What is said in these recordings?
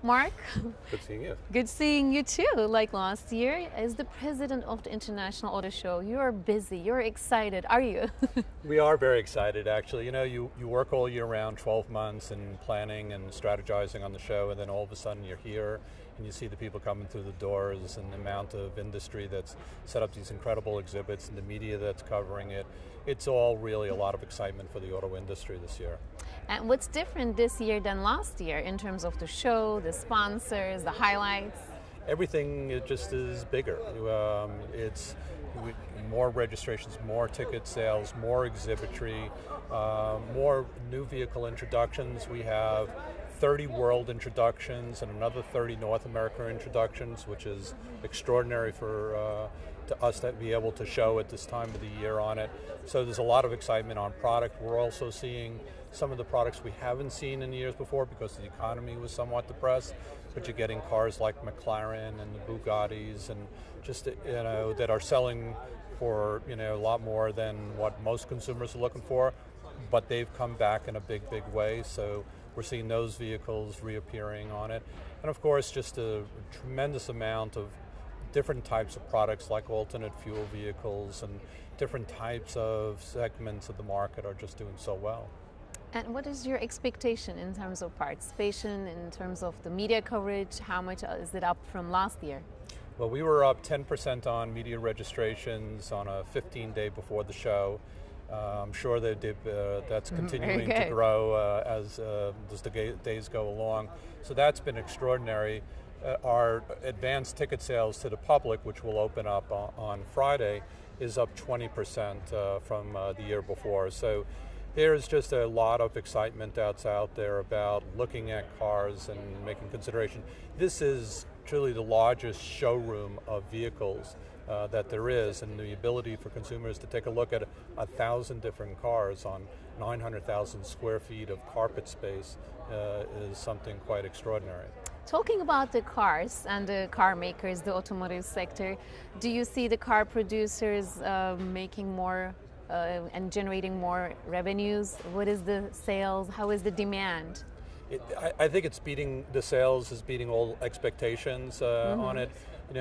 Mark. Good seeing you. Good seeing you too. Like last year, as the president of the International Auto Show, you are busy, you're excited, are you? We are very excited, actually. You know, you work all year round, 12 months, in planning and strategizing on the show, and then all of a sudden you're here and you see the people coming through the doors and the amount of industry that's set up these incredible exhibits and the media that's covering it. It's all really a lot of excitement for the auto industry this year. And what's different this year than last year in terms of the show, the sponsors, the highlights? Everything it just is bigger. It's more registrations, more ticket sales, more exhibitry, more new vehicle introductions. We have 30 world introductions and another 30 North America introductions, which is extraordinary for to us to be able to show at this time of the year on it. So there's a lot of excitement on product. We're also seeing some of the products we haven't seen in years before because the economy was somewhat depressed, but you're getting cars like McLaren and the Bugattis and just, that are selling for, a lot more than what most consumers are looking for, but they've come back in a big, big way. So we're seeing those vehicles reappearing on it. And of course, just a tremendous amount of different types of products like alternate fuel vehicles and different types of segments of the market are just doing so well. And what is your expectation in terms of participation, in terms of the media coverage? How much is it up from last year? Well, we were up 10% on media registrations on a 15-day before the show. I'm sure that's continuing to grow as the days go along. So that's been extraordinary. Our advanced ticket sales to the public, which will open up on Friday, is up 20% from the year before. So there's just a lot of excitement that's out there about looking at cars and making consideration. This is truly the largest showroom of vehicles that there is, and the ability for consumers to take a look at 1,000 different cars on 900,000 square feet of carpet space is something quite extraordinary. Talking about the cars and the car makers, the automotive sector, do you see the car producers making more and generating more revenues? What is the sales? How is the demand? I think it's beating, the sales is beating all expectations on it.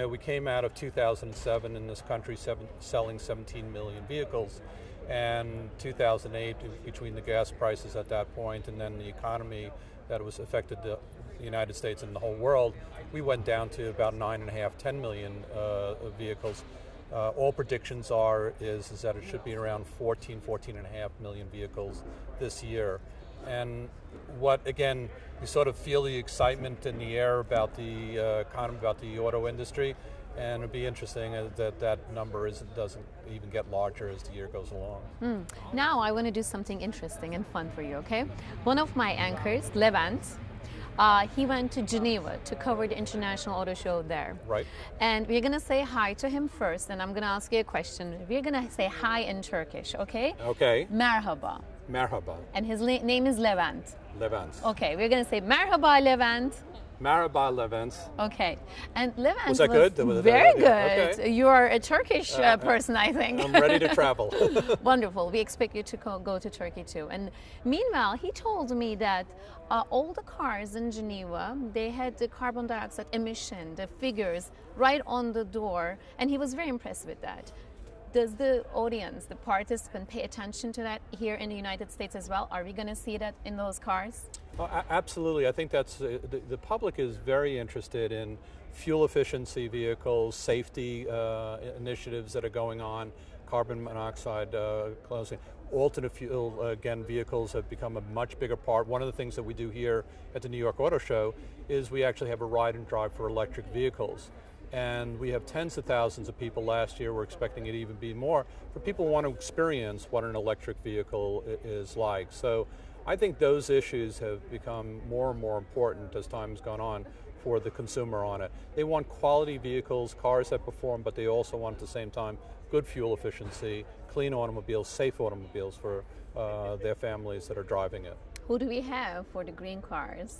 We came out of 2007 in this country selling 17 million vehicles, and 2008, between the gas prices at that point and then the economy that was affected the United States and the whole world, we went down to about 9.5, 10 million vehicles. All predictions is that it should be around 14.5 million vehicles this year. And again, you sort of feel the excitement in the air about the economy, about the auto industry, and it'd be interesting that number doesn't even get larger as the year goes along. Now I want to do something interesting and fun for you, okay? One of my anchors, Levent, he went to Geneva to cover the International Auto Show there. Right. And we're going to say hi to him first, and I'm going to ask you a question. We're going to say hi in Turkish, okay? Okay. Merhaba. Merhaba. And his name is Levent. Levent. Okay, we're going to say Merhaba, Levent. Merhaba, Levent. Okay. And Levent was that good? Very good. Okay. You are a Turkish person, I think. I'm ready to travel. Wonderful. We expect you to go to Turkey too. And meanwhile, he told me that all the cars in Geneva, they had the carbon dioxide emission, the figures right on the door, and he was very impressed with that. Does the audience, the participant, pay attention to that here in the United States as well? Are we going to see that in those cars? Oh, absolutely. I think that's the public is very interested in fuel efficiency vehicles, safety initiatives that are going on, carbon monoxide closing. Alternate fuel, vehicles have become a much bigger part. One of the things that we do here at the New York Auto Show is we actually have a ride and drive for electric vehicles. And we have tens of thousands of people last year. We're expecting it to even be more for people who want to experience what an electric vehicle is like. So I think those issues have become more and more important as time has gone on for the consumer on it. They want quality vehicles, cars that perform, but they also want at the same time good fuel efficiency, clean automobiles, safe automobiles for their families that are driving it. Who do we have for the green cars?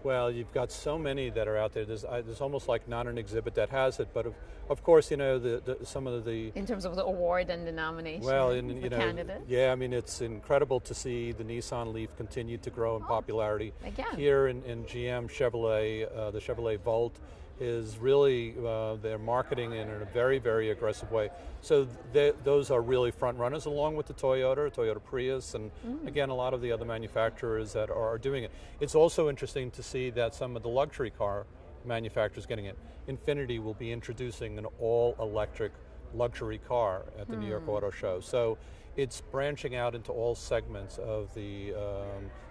Well, you've got so many that are out there. There's almost like not an exhibit that has it, but of course, you know, some of the In terms of the award and the nomination, well, in, the you know, candidates? yeah, I mean, it's incredible to see the Nissan Leaf continue to grow in popularity. Again. Here in GM Chevrolet, the Chevrolet Volt is really, they're marketing in a very, very aggressive way. So those are really front runners, along with the Toyota Prius, and again, a lot of the other manufacturers that are doing it. It's also interesting to see that some of the luxury car manufacturers getting it. Infiniti will be introducing an all-electric luxury car at the New York Auto Show. So it's branching out into all segments of the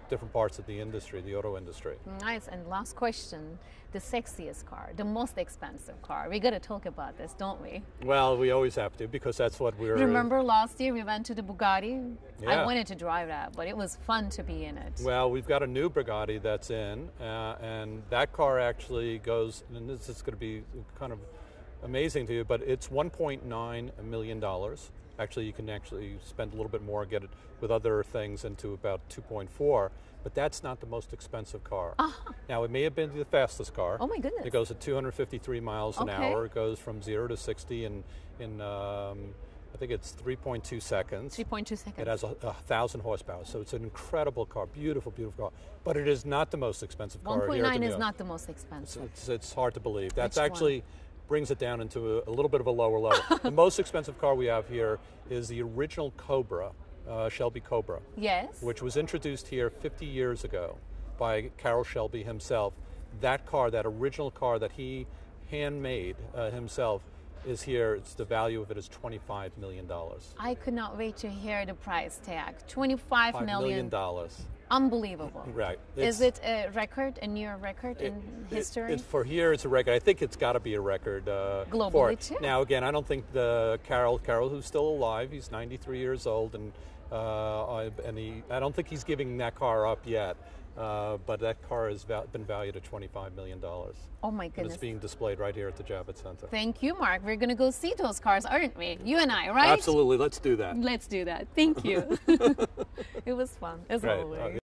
different parts of the industry, the auto industry. Nice. And last question, the sexiest car, the most expensive car. We got to talk about this, don't we? Well, we always have to, because that's what we're... Remember last year we went to the Bugatti? Yeah. I wanted to drive that, but it was fun to be in it. Well, we've got a new Bugatti that's in, and that car actually goes, and this is going to be kind of amazing to you, but it's $1.9 million. Actually, you can actually spend a little bit more, get it with other things into about 2.4, but that's not the most expensive car. Now, it may have been the fastest car. Oh my goodness. It goes at 253 miles an hour. It goes from 0 to 60 in I think it's 3.2 seconds. 3.2 seconds. It has 1,000 horsepower, so it's an incredible car, beautiful, beautiful car. But it is not the most expensive car here at the 1.9 is not the most expensive. It's hard to believe. That's Which actually... one? Brings it down into a little bit of a lower level. The most expensive car we have here is the original Cobra, Shelby Cobra. Yes. Which was introduced here 50 years ago by Carroll Shelby himself. That car, that original car that he handmade himself, is here. It's the value of it is $25 million. I could not wait to hear the price tag. $25 million. $5 million. Unbelievable. Right. Is it a record, a near record in history? For here, it's a record. I think it's got to be a record globally for it. too. Now, again, I don't think Carroll, who's still alive, he's 93 years old, and I don't think he's giving that car up yet. But that car has been valued at $25 million. Oh my goodness. And it's being displayed right here at the Javits Center. Thank you, Mark. We're going to go see those cars, aren't we? You and I, right? Absolutely. Let's do that. Let's do that. Thank you. It was fun, as always.